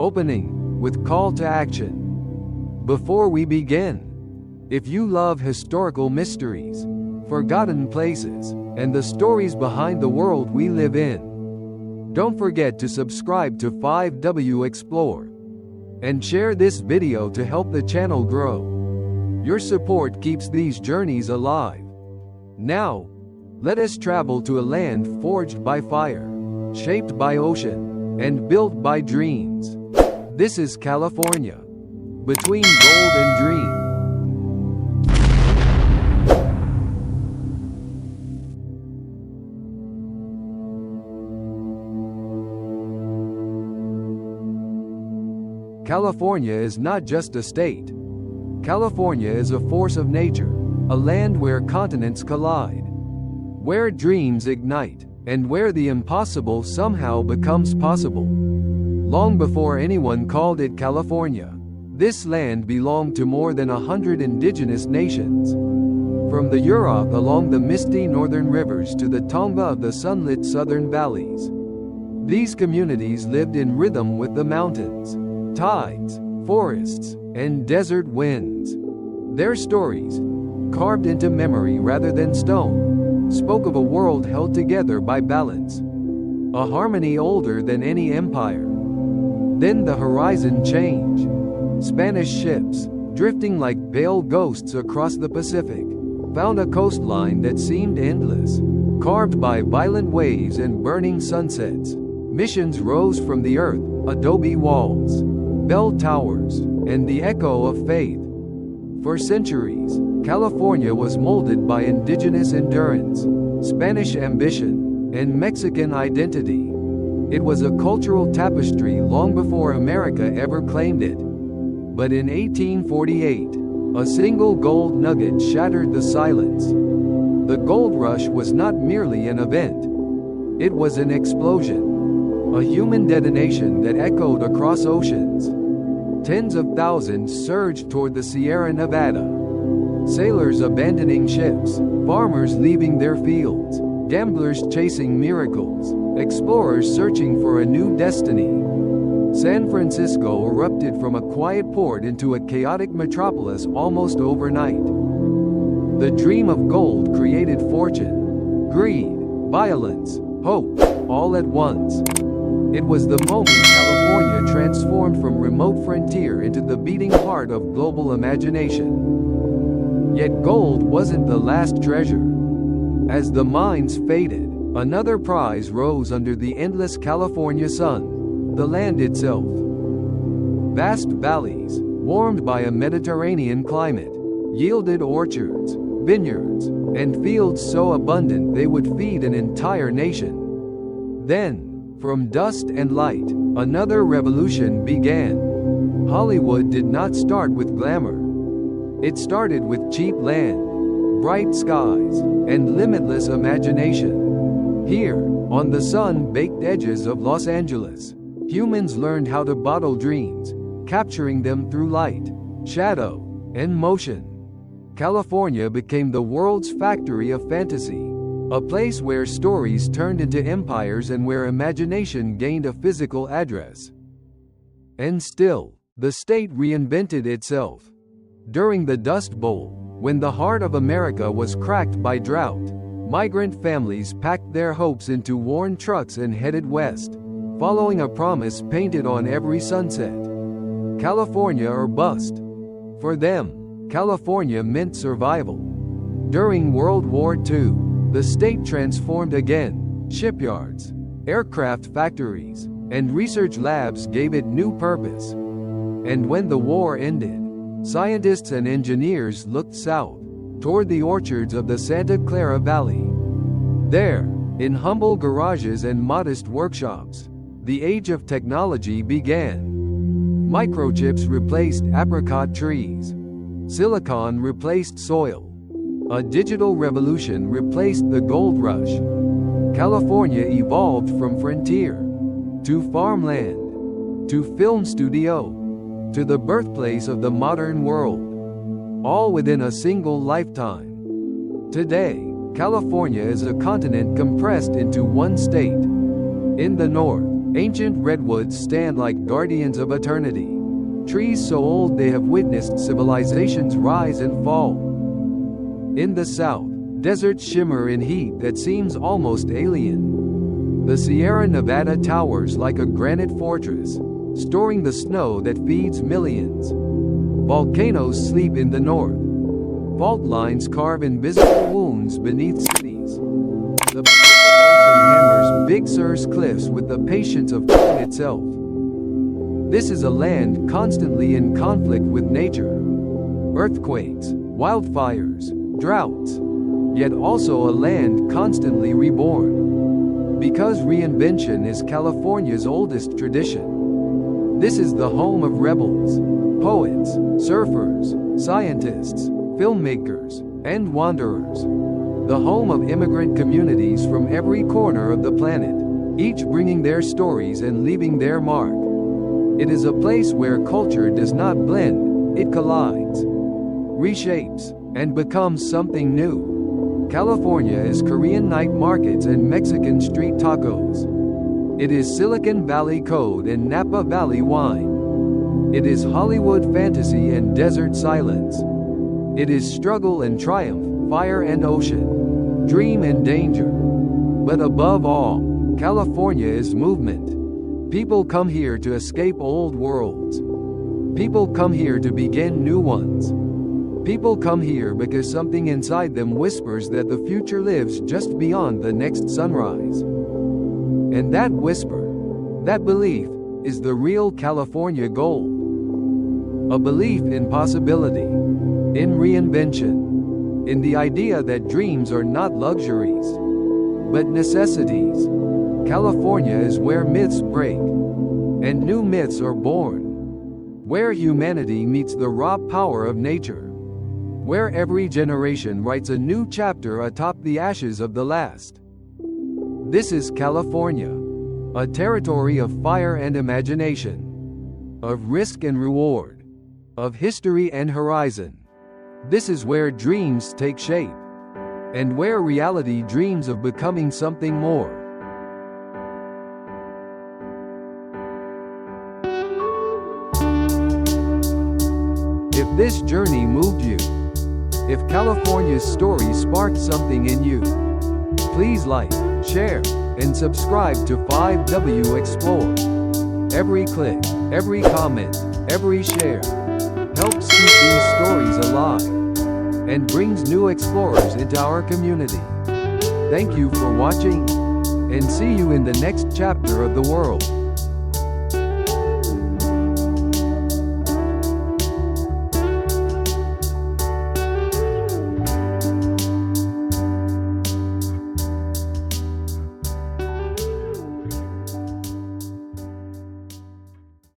Opening with call to action. Before we begin, if you love historical mysteries, forgotten places, and the stories behind the world we live in, don't forget to subscribe to 5W Explore and share this video to help the channel grow. Your support keeps these journeys alive. Now, let us travel to a land forged by fire, shaped by ocean, and built by dreams. This is California, between gold and dream. California is not just a state. California is a force of nature, a land where continents collide, where dreams ignite, and where the impossible somehow becomes possible. Long before anyone called it California, this land belonged to more than 100 indigenous nations. From the Yurok along the misty northern rivers to the Tonga of the sunlit southern valleys, these communities lived in rhythm with the mountains, tides, forests, and desert winds. Their stories, carved into memory rather than stone, spoke of a world held together by balance, a harmony older than any empire. Then the horizon changed. Spanish ships, drifting like pale ghosts across the Pacific, found a coastline that seemed endless, carved by violent waves and burning sunsets. Missions rose from the earth, adobe walls, bell towers, and the echo of faith. For centuries, California was molded by indigenous endurance, Spanish ambition, and Mexican identity. It was a cultural tapestry long before America ever claimed it. But in 1848, a single gold nugget shattered the silence. The gold rush was not merely an event. It was an explosion, a human detonation that echoed across oceans. Tens of thousands surged toward the Sierra Nevada. Sailors abandoning ships, farmers leaving their fields, gamblers chasing miracles, explorers searching for a new destiny. San Francisco erupted from a quiet port into a chaotic metropolis almost overnight. The dream of gold created fortune, greed, violence, hope, all at once. It was the moment California transformed from remote frontier into the beating heart of global imagination. Yet gold wasn't the last treasure. As the mines faded, another prize rose under the endless California sun: the land itself. Vast valleys, warmed by a Mediterranean climate, yielded orchards, vineyards, and fields so abundant they would feed an entire nation. Then, from dust and light, another revolution began. Hollywood did not start with glamour. It started with cheap land, bright skies, and limitless imagination. Here, on the sun-baked edges of Los Angeles, humans learned how to bottle dreams, capturing them through light, shadow, and motion. California became the world's factory of fantasy, a place where stories turned into empires and where imagination gained a physical address. And still, the state reinvented itself. During the Dust Bowl, when the heart of America was cracked by drought, migrant families packed their hopes into worn trucks and headed west, following a promise painted on every sunset: California or bust. For them, California meant survival. During World War II, the state transformed again. Shipyards, aircraft factories, and research labs gave it new purpose. And when the war ended, scientists and engineers looked south, toward the orchards of the Santa Clara Valley. There, in humble garages and modest workshops, the age of technology began. Microchips replaced apricot trees. Silicon replaced soil. A digital revolution replaced the gold rush. California evolved from frontier to farmland to film studio to the birthplace of the modern world, all within a single lifetime. Today, California is a continent compressed into one state. In the north, Ancient redwoods stand like guardians of eternity. Trees so old they have witnessed civilizations rise and fall. In the south, deserts shimmer in heat that seems almost alien. The Sierra Nevada towers like a granite fortress, storing the snow that feeds millions. Volcanoes sleep in the north. Fault lines carve invisible wounds beneath cities. The Pacific Ocean hammers Big Sur's cliffs with the patience of time itself. This is a land constantly in conflict with nature. Earthquakes, wildfires, droughts. Yet also a land constantly reborn. Because reinvention is California's oldest tradition. This is the home of rebels, poets, surfers, scientists, filmmakers, and wanderers. The home of immigrant communities from every corner of the planet, each bringing their stories and leaving their mark. It is a place where culture does not blend, it collides, reshapes, and becomes something new. California is Korean night markets and Mexican street tacos. It is Silicon Valley code and Napa Valley wine. It is Hollywood fantasy and desert silence. It is struggle and triumph, fire and ocean, dream and danger. But above all, California is movement. People come here to escape old worlds. People come here to begin new ones. People come here because something inside them whispers that the future lives just beyond the next sunrise. And that whisper, that belief, is the real California gold. A belief in possibility, in reinvention, in the idea that dreams are not luxuries, but necessities. California is where myths break, and new myths are born. Where humanity meets the raw power of nature. Where every generation writes a new chapter atop the ashes of the last. This is California, a territory of fire and imagination, of risk and reward, of history and horizon. This is where dreams take shape, and where reality dreams of becoming something more. If this journey moved you, if California's story sparked something in you, please like, share, and subscribe to 5W Explore. Every click, every comment, every share helps keep these stories alive and brings new explorers into our community. Thank you for watching, and see you in the next chapter of the world.